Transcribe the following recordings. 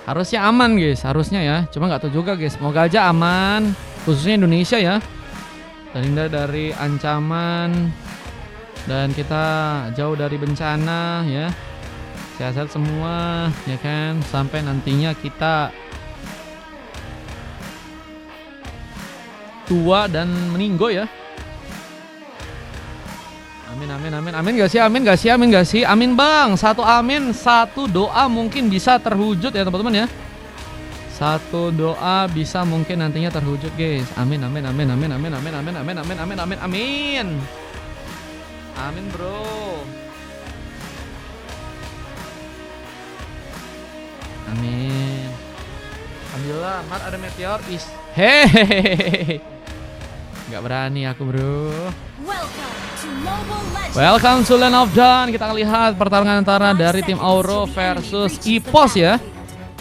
Harusnya aman guys, harusnya ya. Cuma nggak tahu juga guys. Semoga aja aman, khususnya Indonesia ya. Terhindar dari ancaman dan kita jauh dari bencana ya. Sehat-sehat semua ya kan. Sampai nantinya kita tua dan meninggo ya. Amin amin amin amin gak sih, amin gak sih, amin gak sih, amin bang. Satu amin, satu doa mungkin bisa terwujud ya teman-teman ya. Satu doa bisa mungkin nantinya terwujud guys. Amin amin amin amin amin amin amin amin amin amin amin amin. Amin bro. Amin. Alhamdulillah, Mat ada meteor is. Hehehe. Gak berani aku bro. Welcome to Land of Dawn. Kita akan lihat pertarungan antara dari tim Auro versus EPOS ya,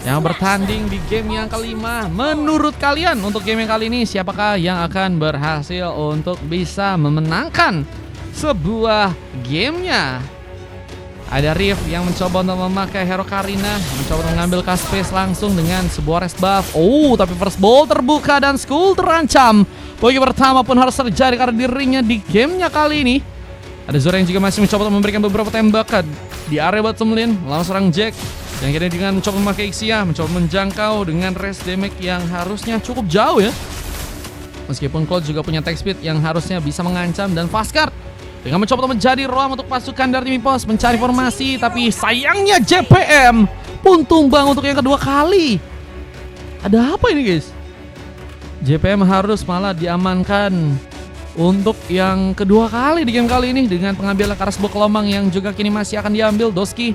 yang bertanding di game yang kelima. Menurut kalian untuk game yang kali ini siapakah yang akan berhasil untuk bisa memenangkan sebuah gamenya? Ada Riff yang mencoba untuk memakai hero Karina, mencoba untuk mengambil cast space langsung dengan sebuah rest buff. Oh, tapi first ball terbuka dan Skull terancam. Poin pertama pun harus terjadi karena dirinya di gamenya kali ini. Ada Zora yang juga masih mencoba untuk memberikan beberapa tembakan di area bottom lane melawan serang Jack. Yang kini dengan mencoba memakai Ixia, mencoba menjangkau dengan rest damage yang harusnya cukup jauh ya. Meskipun Cloud juga punya attack speed yang harusnya bisa mengancam, dan Fastcard dengan mencoba untuk menjadi roam untuk pasukan dari tim EPOS mencari formasi, tapi sayangnya JPM pun tumbang untuk yang kedua kali. Ada apa ini guys? JPM harus malah diamankan untuk yang kedua kali di game kali ini dengan pengambilan Karasbo Kelomang yang juga kini masih akan diambil. Doski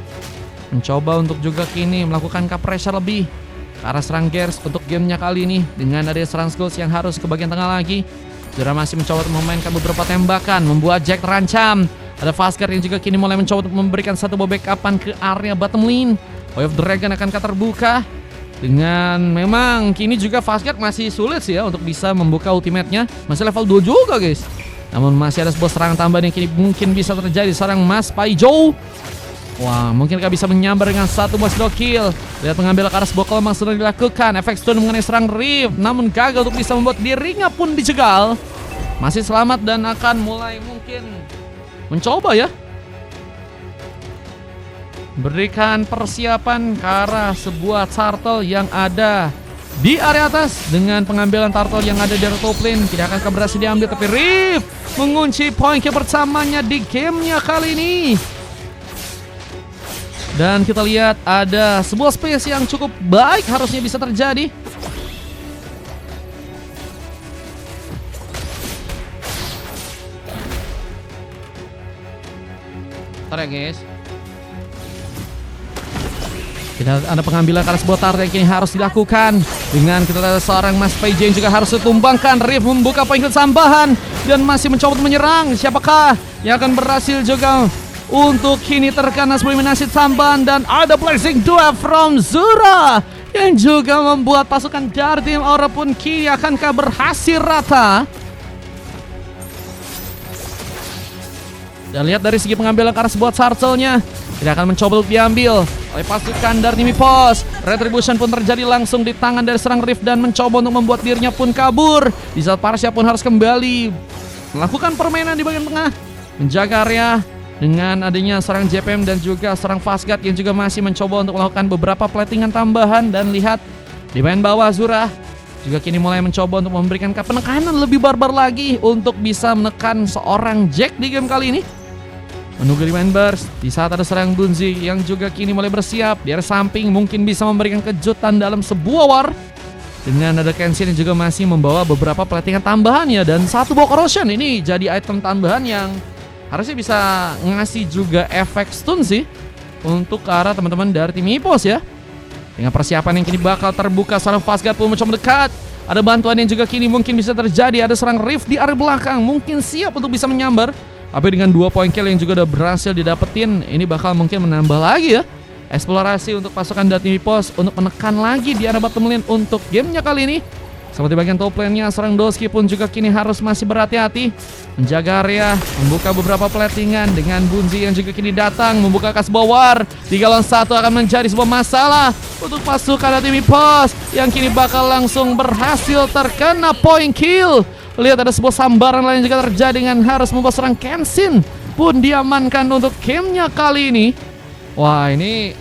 mencoba untuk juga kini melakukan cap pressure lebih ke arah serang Gers untuk gamenya kali ini dengan ada serang Skulls yang harus ke bagian tengah lagi. Zora masih mencoba untuk memainkan beberapa tembakan membuat Jack terancam. Ada Fastcard yang juga kini mulai mencoba untuk memberikan satu backupan ke area bottom lane. Way of Dragon akan terbuka. Dengan memang kini juga Fastcard masih sulit sih ya untuk bisa membuka ultimate-nya. Masih level 2 juga guys. Namun masih ada sebuah serangan tambahan yang kini mungkin bisa terjadi. Seorang Mas Paijo. Wah, mungkinkah bisa menyambar dengan satu Mas kill. Lihat pengambil ke arah sebuah kelomang sudah dilakukan. Efek stun mengenai serang Rift, namun gagal untuk bisa membuat dirinya pun dijegal. Masih selamat dan akan mulai mungkin mencoba ya berikan persiapan ke arah sebuah turtle yang ada di area atas. Dengan pengambilan turtle yang ada di area top lane, tidak akan berhasil diambil, tapi Rift mengunci poin pertamanya di gamenya kali ini. Dan kita lihat ada sebuah space yang cukup baik harusnya bisa terjadi. Ntar ya guys. Kita ada pengambilan karena sebuah turret yang kini harus dilakukan. Dengan kita ada seorang Mas PJ yang juga harus ditumbangkan. Rift membuka poin tambahan dan masih mencoba untuk menyerang. Siapakah yang akan berhasil juga untuk kini terkena eliminasi tambahan. Dan ada blessing dua from Zura yang juga membuat pasukan dari tim Aura pun kini akankah berhasil rata. Dan lihat dari segi pengambilan karena sebuah turtle-nya tidak akan mencoba untuk diambil oleh pasukan dari tim EPOS. Retribution pun terjadi langsung di tangan dari serang Rift dan mencoba untuk membuat dirinya pun kabur. Di saat Parsha pun harus kembali melakukan permainan di bagian tengah, menjaga area dengan adanya serang JPM dan juga serang Fastcard yang juga masih mencoba untuk melakukan beberapa platingan tambahan. Dan lihat di bagian bawah Zura juga kini mulai mencoba untuk memberikan penekanan lebih barbar lagi untuk bisa menekan seorang Jack di game kali ini. Menunggu di main burst di saat ada serang Bunzi yang juga kini mulai bersiap di area samping, mungkin bisa memberikan kejutan dalam sebuah war. Dengan ada Kenshin yang juga masih membawa beberapa platingan tambahan ya, dan satu buah corrosion ini jadi item tambahan yang harusnya bisa ngasih juga efek stun sih untuk ke arah teman-teman dari tim EPOS ya. Dengan persiapan yang kini bakal terbuka, seorang Fastcard pun mencoba mendekat. Ada bantuan yang juga kini mungkin bisa terjadi. Ada serang Rift di area belakang, mungkin siap untuk bisa menyambar. Tapi dengan 2 poin kill yang juga udah berhasil didapetin, ini bakal mungkin menambah lagi ya eksplorasi untuk pasukan dari tim EPOS untuk menekan lagi di area bottom lane untuk gamenya kali ini. Seperti bagian top lane-nya, seorang Doski pun juga kini harus masih berhati-hati menjaga area, membuka beberapa platingan dengan Bunzi yang juga kini datang membuka sebuah war. 3 lawan 1 akan menjadi sebuah masalah untuk pasukan tim EPOS yang kini bakal langsung berhasil terkena point kill. Lihat ada sebuah sambaran lain juga terjadi dengan harus membuat serang Kenshin pun diamankan untuk gamenya kali ini. Wah, ini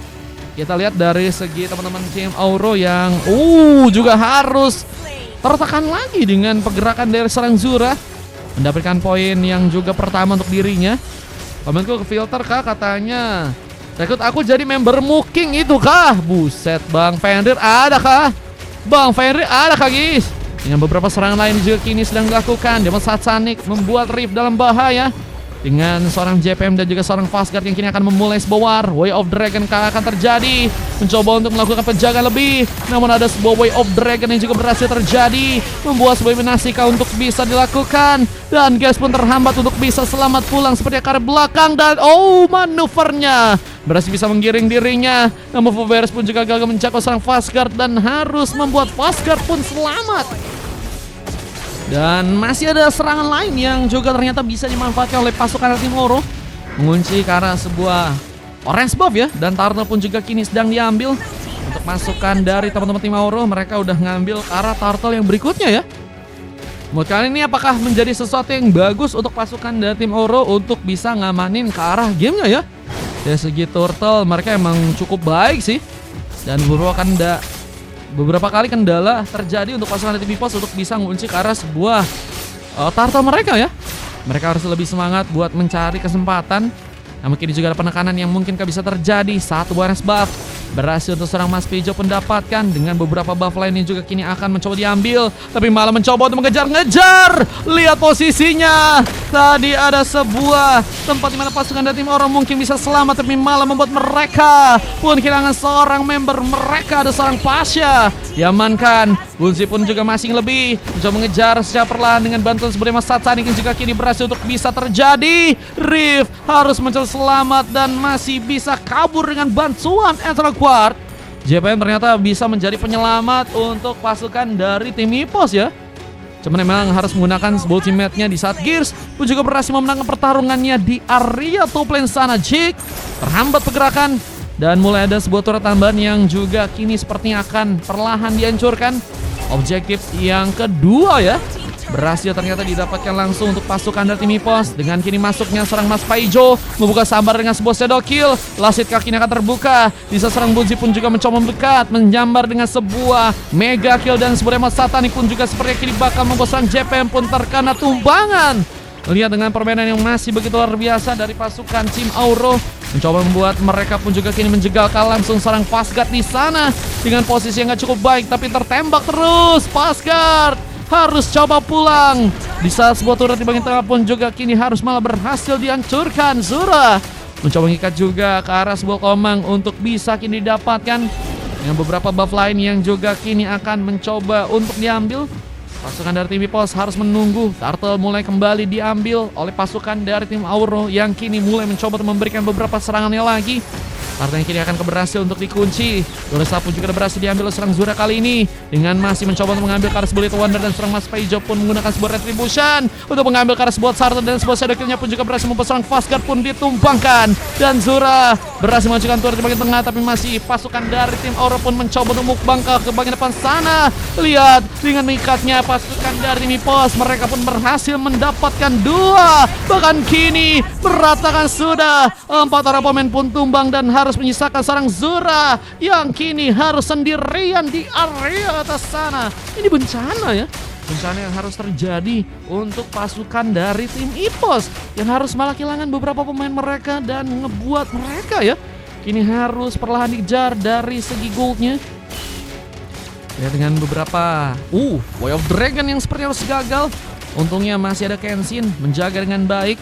kita lihat dari segi teman-teman tim Auro yang juga harus tertekan lagi dengan pergerakan dari serang Zura, mendapatkan poin yang juga pertama untuk dirinya. Komenku ke filter kah katanya, rekrut aku jadi member Muking itu kah? Buset, Bang Fenrir ada kah? Bang Fenrir ada kah guys? Dengan beberapa serangan lain juga kini sedang dilakukan. Demon Satanic membuat Rift dalam bahaya dengan seorang JPM dan juga seorang Fastguard yang kini akan memulai sebuah war. Way of Dragon akan terjadi, mencoba untuk melakukan penjagaan lebih, namun ada sebuah Way of Dragon yang juga berhasil terjadi, membuat sebuah Menasika untuk bisa dilakukan, dan guys pun terhambat untuk bisa selamat pulang seperti akar belakang, dan manuvernya berhasil bisa menggiring dirinya, namun Foveres pun juga gagal menjangkau seorang Fastguard dan harus membuat Fastguard pun selamat. Dan masih ada serangan lain yang juga ternyata bisa dimanfaatkan oleh pasukan tim Auro, mengunci ke arah sebuah orange buff ya. Dan turtle pun juga kini sedang diambil untuk masukan dari teman-teman tim Auro. Mereka udah ngambil ke arah turtle yang berikutnya ya. Menurut kalian ini apakah menjadi sesuatu yang bagus untuk pasukan dari tim Auro untuk bisa ngamanin ke arah gamenya ya? Dari segi turtle mereka emang cukup baik sih. Dan beberapa kali kendala terjadi untuk pasukan tim EPOS untuk bisa mengunci ke arah sebuah turtle mereka ya. Mereka harus lebih semangat buat mencari kesempatan. Nah, mungkin juga ada penekanan yang mungkin bisa terjadi. Satu bonus buff berhasil untuk seorang Mas Pijo mendapatkan, dengan beberapa buff lainnya juga kini akan mencoba diambil, tapi malah mencoba untuk mengejar-ngejar. Lihat posisinya. Tadi ada sebuah tempat di mana pasukan dari tim Auro mungkin bisa selamat, tapi malah membuat mereka pun kehilangan seorang member mereka. Ada seorang Pasha diamankan. Bunzi pun juga masih lebih mencoba mengejar secara perlahan dengan bantuan sebuah Mas Satanic yang juga kini berhasil untuk bisa terjadi. Rift harus mencoba selamat dan masih bisa kabur dengan bantuan Ethereal Guard. JPM ternyata bisa menjadi penyelamat untuk pasukan dari tim EPOS ya. Cuman memang harus menggunakan sebuah ultimate-nya di saat Gears pun juga berhasil memenangkan pertarungannya di area top lane sana. Jake terhambat pergerakan dan mulai ada sebuah turret tambahan yang juga kini sepertinya akan perlahan dihancurkan. Objektif yang kedua ya berhasil ternyata didapatkan langsung untuk pasukan dari tim EPOS, dengan kini masuknya serang Mas Paijo membuka sambar dengan sebuah shadow kill. Lasit kakinya akan terbuka. Bisa serang Bunzi pun juga mencoba mendekat, menyambar dengan sebuah mega kill, dan sebuah Mas Satanic pun juga sepertinya kini bakal membuat serang JPM pun terkena tumbangan. Lihat dengan permainan yang masih begitu luar biasa dari pasukan tim Auro, mencoba membuat mereka pun juga kini menjegalkan langsung serang Fastguard di sana dengan posisi yang gak cukup baik, tapi tertembak terus. Fastguard harus coba pulang di saat sebuah turret di bagian tengah pun juga kini harus malah berhasil dihancurkan. Zura mencoba mengikat juga ke arah sebuah komang untuk bisa kini didapatkan, dengan beberapa buff lain yang juga kini akan mencoba untuk diambil. Pasukan dari tim EPOS harus menunggu turtle mulai kembali diambil oleh pasukan dari tim Auro yang kini mulai mencoba untuk memberikan beberapa serangannya lagi. Turtle yang kini akan berhasil untuk dikunci. Doresa pun juga berhasil diambil oleh serang Zura kali ini, dengan masih mencoba untuk mengambil Karas Bullet Wonder, dan serang Mas Paijo pun menggunakan sebuah Retribution untuk mengambil Karas buat Sartre, dan sebuah shadow kill-nya pun juga berhasil membuat serang Fastguard pun ditumbangkan. Dan Zura berhasil mengajukan turret di bagian tengah, tapi masih pasukan dari tim Auro pun mencoba untuk mukbang ke bagian depan sana. Lihat dengan mengikatnya pasukan dari tim EPOS, mereka pun berhasil mendapatkan 2, bahkan kini meratakan sudah 4 orang pemain pun tumbang, dan harus menyisakan sarang Zura yang kini harus sendirian di area atas sana. Ini bencana ya, bencana yang harus terjadi untuk pasukan dari tim EPOS yang harus malah kehilangan beberapa pemain mereka, dan ngebuat mereka ya kini harus perlahan dikejar dari segi goldnya. Ya, dengan beberapa Way of Dragon yang seperti harus gagal. Untungnya masih ada Kenshin menjaga dengan baik.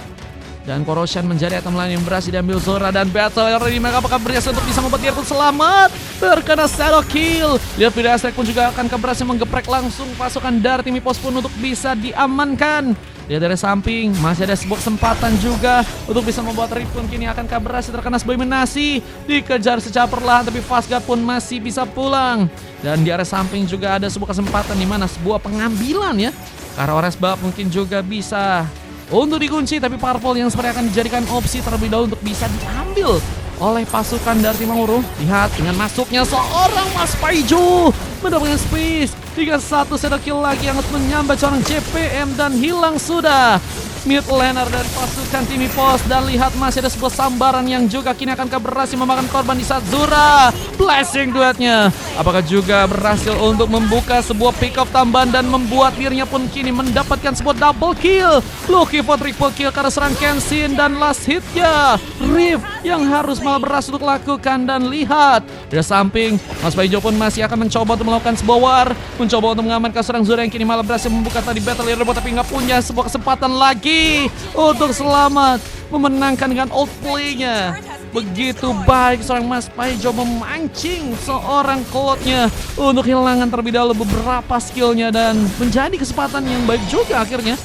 Dan Corrosion menjadi item lain yang berhasil diambil Zora. Dan Battle Ready mereka apakah berhasil untuk bisa membuat dia pun selamat. Terkena shadow kill. Lihat video Aztec pun juga akan berhasil menggeprek langsung pasukan dari tim EPOS pun untuk bisa diamankan. Lihat dari samping masih ada sebuah kesempatan juga untuk bisa membuat Rift pun kini akan berhasil terkena sebuah eliminasi. Dikejar secara perlahan tapi Fastguard pun masih bisa pulang. Dan di area samping juga ada sebuah kesempatan di mana sebuah pengambilan ya. Karena Orange Buff mungkin juga bisa untuk dikunci, tapi Purple yang seperti akan dijadikan opsi terlebih dahulu untuk bisa diambil oleh pasukan dari tim Auro. Lihat dengan masuknya seorang Mas Paijo mendapatkan space. 3-1 shadow kill lagi yang harus menyambat seorang JPM dan hilang sudah mid laner dari pasukan tim EPOS. Dan lihat masih ada sebuah sambaran yang juga kini akan berhasil memakan korban di saat Zura. Blessing duetnya apakah juga berhasil untuk membuka sebuah pick up tambahan dan membuat dirinya pun kini mendapatkan sebuah double kill. Lucky for triple kill karena serang Kenshin. Dan last hitnya Rift yang harus malah berhasil untuk lakukan. Dan lihat dari samping Mas Paijo pun masih akan mencoba untuk melakukan sebuah war, mencoba untuk mengamankan serang Zura yang kini malah berhasil membuka tadi battle hero tapi nggak punya sebuah kesempatan lagi untuk selamat memenangkan dengan outplay-nya. Begitu baik seorang Mas Paijo memancing seorang Cloud-nya untuk kehilangan terlebih dahulu beberapa skillnya. Dan menjadi kesempatan yang baik juga akhirnya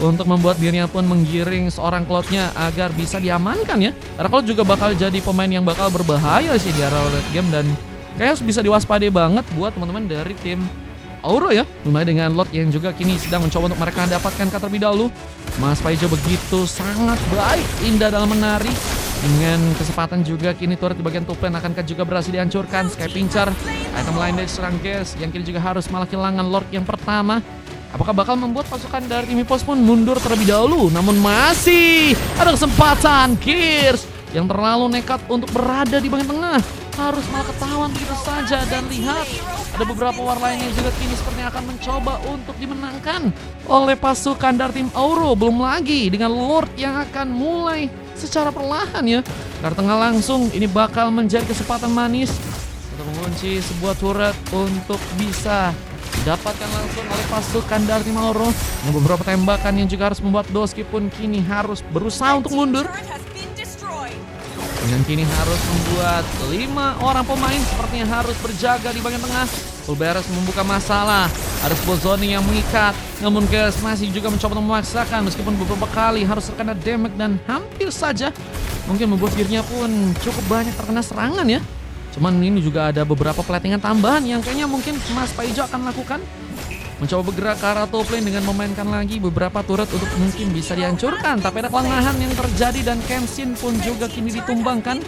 untuk membuat dirinya pun menggiring seorang Cloud-nya agar bisa diamankan ya. Karena Cloud juga bakal jadi pemain yang bakal berbahaya sih di area late game. Dan kayaknya harus bisa diwaspadai banget buat teman-teman dari tim Auro ya. Mulai dengan Lord yang juga kini sedang mencoba untuk mereka dapatkan terlebih dahulu. Mas Paijo begitu sangat baik, indah dalam menari. Dengan kesempatan juga kini turret di bagian top lane akankah juga berhasil dihancurkan. Sky Pincer, item lain dari serang Gas yang kini juga harus malah kehilangan Lord yang pertama. Apakah bakal membuat pasukan dari tim EPOS pun mundur terlebih dahulu? Namun masih ada kesempatan Gears yang terlalu nekat untuk berada di bagian tengah harus malah ketahuan begitu saja. Dan lihat ada beberapa war lain yang juga kini sepertinya akan mencoba untuk dimenangkan oleh pasukan dari tim Auro. Belum lagi dengan Lord yang akan mulai secara perlahan ya. Dari tengah langsung ini bakal menjadi kesempatan manis untuk mengunci sebuah turret untuk bisa didapatkan langsung oleh pasukan dari tim Auro. Dengan beberapa tembakan yang juga harus membuat Doski pun kini harus berusaha untuk mundur. Dan kini harus membuat 5 orang pemain sepertinya harus berjaga di bagian tengah. Fulberes membuka masalah. Ada sebuah zoning yang mengikat. Namun Gas masih juga mencoba untuk memaksakan meskipun beberapa kali harus terkena damage dan hampir saja mungkin membuat dirinya pun cukup banyak terkena serangan ya. Cuman ini juga ada beberapa platingan tambahan yang kayaknya mungkin Mas Paijo akan lakukan. Mencoba bergerak ke arah top lane dengan memainkan lagi beberapa turret untuk mungkin bisa dihancurkan. Tapi ada kelengahan yang terjadi dan Kenshin pun juga kini ditumbangkan.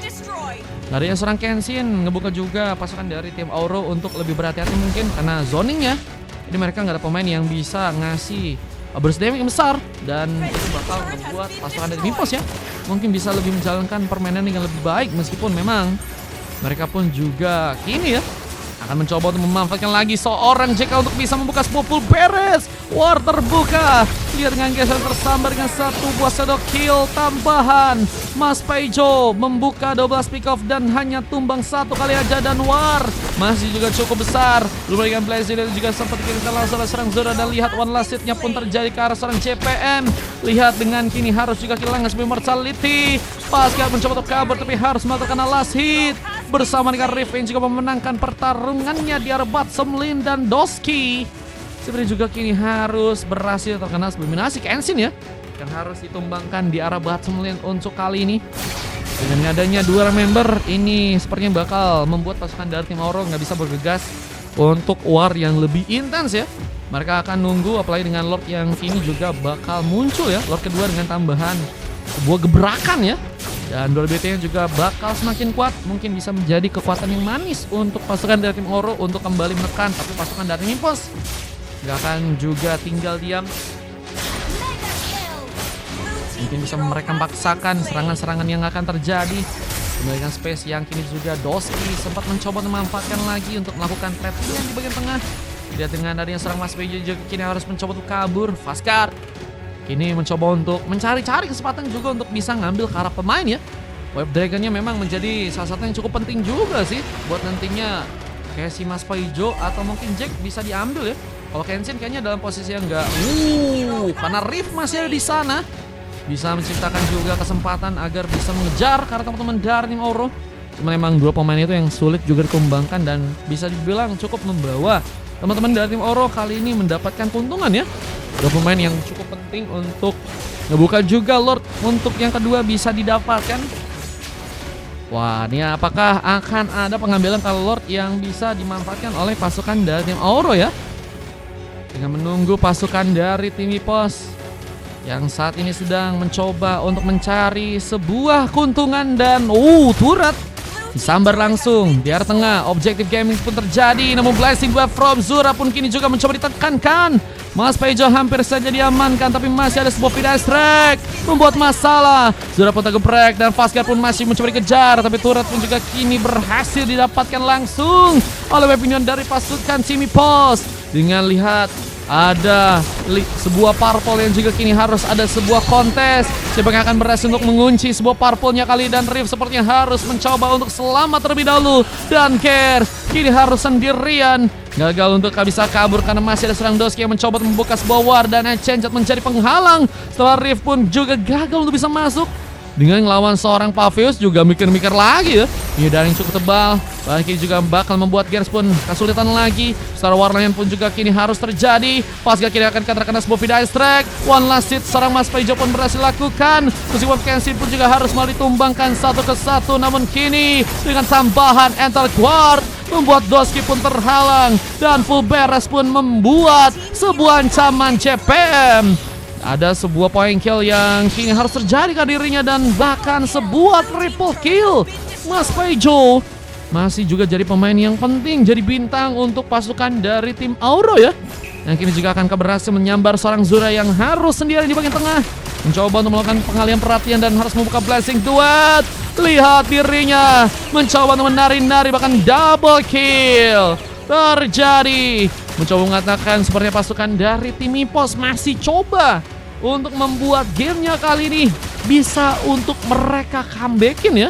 Dari yang serang Kenshin ngebuka juga pasukan dari tim Auro untuk lebih berhati-hati mungkin karena zoning ya. Jadi mereka nggak ada pemain yang bisa ngasih burst damage yang besar. Dan itu bakal membuat pasukan dari EPOS ya mungkin bisa lebih menjalankan permainan dengan lebih baik. Meskipun memang mereka pun juga kini ya akan mencoba untuk memanfaatkan lagi seorang JK untuk bisa membuka sebuah full beres. War terbuka. Lihat dengan geser tersambar dengan satu buah shadow kill tambahan. Mas Paijo membuka 12 pick off dan hanya tumbang satu kali aja. Dan War masih juga cukup besar. Belum dengan Blaze dan juga sempat dikirimkan langsung oleh serang Zora. Dan lihat one last hitnya pun terjadi ke arah seorang JPM. Lihat dengan kini harus juga kehilangan sebuah mortality. Pascal mencoba untuk kabur tapi harus melakukan last hit. Bersama dengan Rift yang juga memenangkan pertarungannya di arah bottom lane. Dan Doski sebenarnya juga kini harus berhasil terkena eliminasi Kenshin ya yang harus ditumbangkan di arah bottom lane untuk kali ini. Dengan adanya 2 member ini sepertinya bakal membuat pasukan dari tim Auro nggak bisa bergegas untuk war yang lebih intens ya. Mereka akan nunggu apalagi dengan Lord yang kini juga bakal muncul ya. Lord kedua dengan tambahan sebuah gebrakan ya. Dan dual BT-nya juga bakal semakin kuat. Mungkin bisa menjadi kekuatan yang manis untuk pasukan dari tim Auro untuk kembali menekan. Tapi pasukan dari EPOS nggak akan juga tinggal diam. Mungkin bisa mereka paksakan serangan-serangan yang akan terjadi. Kembalikan space yang kini juga Doski sempat mencoba memanfaatkan lagi untuk melakukan trap-nya di bagian tengah. Tidak dengan adanya serang Mas Paijo juga kini harus mencoba untuk kabur. Fastguard kini mencoba untuk mencari-cari kesempatan juga untuk bisa ngambil ke arah pemain ya. Web Dragon-nya memang menjadi salah satu yang cukup penting juga sih buat nantinya kayak si Mas Paijo atau mungkin Jack bisa diambil ya. Kalau Kenshin kayaknya dalam posisi yang enggak karena Rift masih ada di sana. bisa menciptakan juga kesempatan agar bisa mengejar karena teman-teman dari tim Auro. Cuma memang dua pemain itu yang sulit juga dikembangkan dan bisa dibilang cukup membawa teman-teman dari tim Auro kali ini mendapatkan keuntungan ya. Dua pemain yang cukup penting untuk ngebuka juga Lord untuk yang kedua bisa didapatkan. Wah, ini apakah akan ada pengambilan kalau Lord yang bisa dimanfaatkan oleh pasukan dari tim Auro ya? Dengan menunggu pasukan dari tim EPOS yang saat ini sedang mencoba untuk mencari sebuah keuntungan dan turret disambar langsung di area tengah. Objektif gaming pun terjadi, namun blessing buat from Zura pun kini juga mencoba ditekankan. Mas Paijo hampir saja diamankan, tapi masih ada sebuah Vida Strike membuat masalah. Zura pun tergeprek dan Fasgar pun masih mencoba dikejar, tapi turret pun juga kini berhasil didapatkan langsung oleh weaponion dari pasukan Tim EPOS. Dengan lihat ada sebuah purple yang juga kini harus ada sebuah kontes. Siapa yang akan berhasil untuk mengunci sebuah purple-nya kali, dan Rift sepertinya harus mencoba untuk selamat terlebih dahulu. Dan Kers kini harus sendirian. Gagal untuk bisa kabur karena masih ada serang Doski yang mencoba membuka sebuah war dan Enchanted menjadi penghalang. Setelah Rift pun juga gagal untuk bisa masuk. Dengan ngelawan seorang Pavius juga mikir-mikir lagi ya. Ini dari yang cukup tebal. Bahkan juga bakal membuat Gears pun kesulitan lagi. Star Warlion pun juga kini harus terjadi. Pasca kini akan terkena sebuah Vida Strike. One last hit seorang Mas Paijo pun berhasil lakukan. Meskipun Kensin pun juga harus malah ditumbangkan satu ke satu. Namun kini dengan tambahan Enter Guard membuat Doski pun terhalang. Dan Full Beres pun membuat sebuah ancaman CPM. Ada sebuah point kill yang kini harus terjadi ke dirinya dan bahkan sebuah triple kill. Mas Paijo masih juga jadi pemain yang penting, jadi bintang untuk pasukan dari tim Auro ya. Yang kini juga akan berhasil menyambar seorang Zura yang harus sendiri di bagian tengah. Mencoba untuk melakukan pengalihan perhatian dan harus membuka blessing duet. Lihat dirinya mencoba untuk menari-nari, bahkan double kill terjadi. Mencoba mengatakan sepertinya pasukan dari tim EPOS masih coba untuk membuat gamenya kali ini bisa untuk mereka comebackin ya.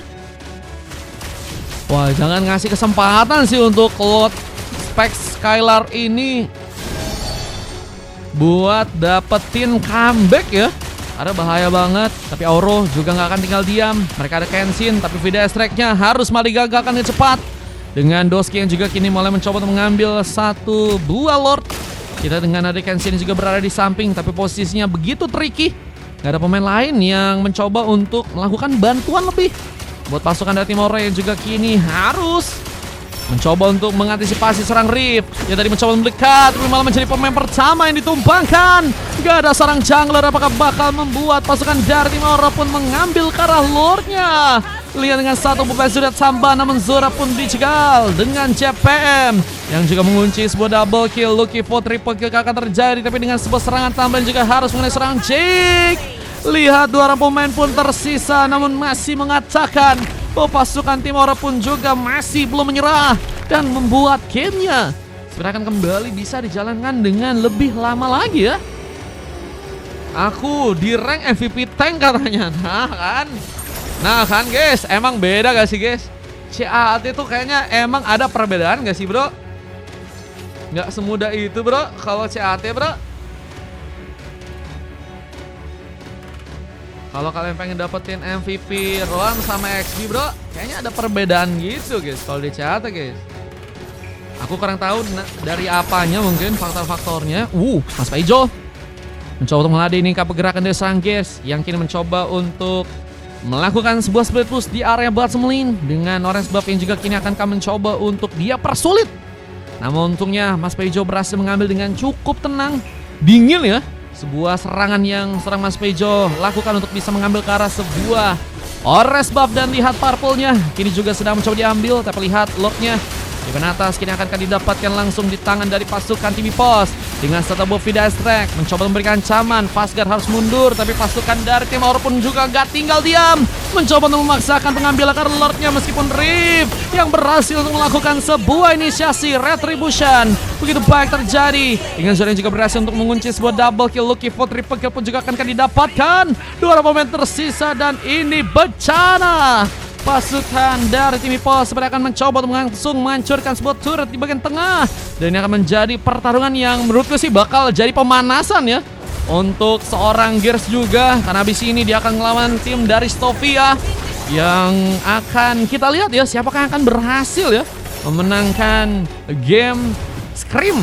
Wah, jangan ngasih kesempatan sih untuk Lord Specs Skylar ini buat dapetin comeback ya. Ada bahaya banget, tapi Auro juga nggak akan tinggal diam. Mereka ada Kenshin, tapi Vida Strike-nya harus malah digagalkan dengan cepat. Dengan Doski yang juga kini mulai mencoba untuk mengambil satu buah Lord. Kita dengan ada Kenshin juga berada di samping, tapi posisinya begitu tricky. Gak ada pemain lain yang mencoba untuk melakukan bantuan lebih buat pasukan dari tim Auro yang juga kini harus mencoba untuk mengantisipasi serang Rift. Ya tadi mencoba mendekat, tapi malah menjadi pemain pertama yang ditumbangkan. Gak ada serang jungler, apakah bakal membuat pasukan dari tim Auro pun mengambil ke arah Lordnya. Lihat dengan satu beban sudah tambah, namun Zora pun dicegal dengan CPM yang juga mengunci sebuah double kill. Lucky for triple kill akan terjadi, tapi dengan sebuah serangan tambahan juga harus mengenai serang Jake. Lihat dua orang pemain pun tersisa, namun masih mengatakan bahwa pasukan tim Auro pun juga masih belum menyerah dan membuat gamenya sebenarnya akan kembali bisa dijalankan dengan lebih lama lagi ya. Aku di rank MVP tank katanya. Nah kan guys, emang beda gak sih guys? CAT itu kayaknya emang ada perbedaan gak sih bro? Gak semudah itu bro kalau CAT bro. Kalau kalian pengen dapetin MVP Roam sama XP bro, kayaknya ada perbedaan gitu guys kalau di CAT guys. Aku kurang tahu dari apanya, mungkin faktor-faktornya. Mas Paijo mencoba untuk meladeni pergerakan dari serang guys, yang kini mencoba untuk melakukan sebuah split push di area bottom lane dengan orange buff yang juga kini akan mencoba untuk dia persulit. Namun untungnya Mas Paijo berhasil mengambil dengan cukup tenang, dingin ya. Sebuah serangan yang serang Mas Paijo lakukan untuk bisa mengambil ke arah sebuah orange buff, dan lihat purple-nya kini juga sedang mencoba diambil, tapi lihat Lord-nya di bagian atas kini akan didapatkan langsung di tangan dari pasukan tim EPOS dengan satu buff Vida Strike. Mencoba memberikan ancaman, Fasgar harus mundur, tapi pasukan dari tim Auro pun juga gak tinggal diam. Mencoba untuk memaksakan pengambilan karena Lord-nya, meskipun Rift yang berhasil untuk melakukan sebuah inisiasi retribution. Begitu baik terjadi. Dengan Zora yang juga berhasil untuk mengunci sebuah double kill. Lucky for triple kill pun juga akan didapatkan. Dua pemain tersisa dan ini bencana. Pasukan dari tim EPOS sebenarnya akan mencoba untuk langsung menghancurkan sebuah turret di bagian tengah. Dan ini akan menjadi pertarungan yang menurutku sih bakal jadi pemanasan ya. untuk seorang Gears juga, karena habis ini dia akan melawan tim dari Stovia yang akan kita lihat ya siapakah yang akan berhasil ya memenangkan game Scream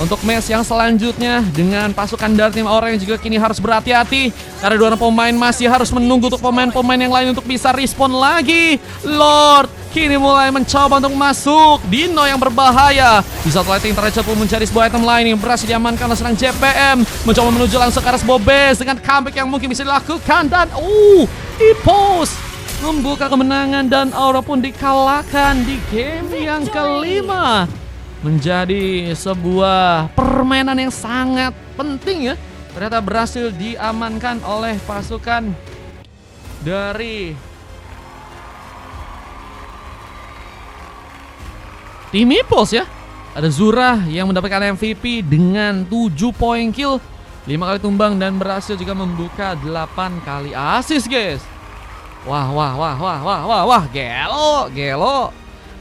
untuk match yang selanjutnya dengan pasukan dari tim Orange juga kini harus berhati-hati karena dua pemain masih harus menunggu untuk pemain-pemain yang lain untuk bisa respon lagi. Lord kini mulai mencoba untuk masuk. Dino yang berbahaya. Di satu lighting Treasure pun mencari sebuah item lain yang berhasil diamankan oleh serang JPM. Mencoba menuju langsung ke arah Bobes dengan comeback yang mungkin bisa dilakukan. Dan Ipos membuka kemenangan dan Aura pun dikalahkan di game yang kelima. Menjadi sebuah permainan yang sangat penting ya. Ternyata berhasil diamankan oleh pasukan dari tim Ipos ya. Ada Zura yang mendapatkan MVP dengan 7 poin kill, 5 kali tumbang dan berhasil juga membuka 8 kali assist guys. Wah, gelo.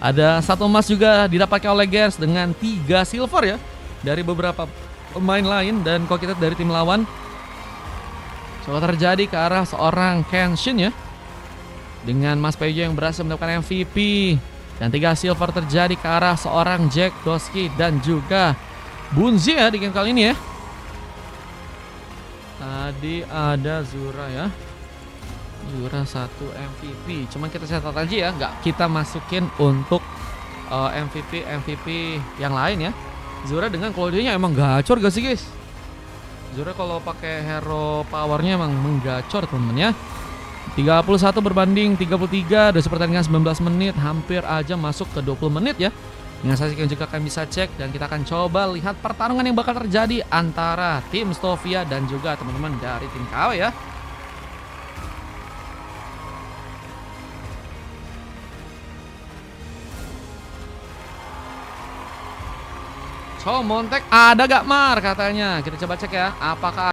Ada 1 emas juga didapatkan oleh Gears dengan 3 silver ya dari beberapa pemain lain. Dan kalau kita dari tim lawan, coba terjadi ke arah seorang Kenshin ya, dengan Mas Pejo yang berhasil mendapatkan MVP. Dan 3 silver terjadi ke arah seorang Jack Doski dan juga Bunzi ya di game kali ini ya. Tadi ada Zura ya, Zura 1 MVP. Cuman kita catat aja ya, nggak kita masukin untuk MVP yang lain ya. Zura dengan Claudio-nya emang gacor gak sih guys? Zura kalau pakai hero powernya emang menggacor temen-temen ya. 31 berbanding 33 dari pertandingan 19 menit, hampir aja masuk ke 20 menit ya. Dengan saksi yang juga kalian bisa cek dan kita akan coba lihat pertarungan yang bakal terjadi antara tim Stovia dan juga teman-teman dari tim KW ya. So, Montek ada gak Mar katanya? Kita coba cek ya, apakah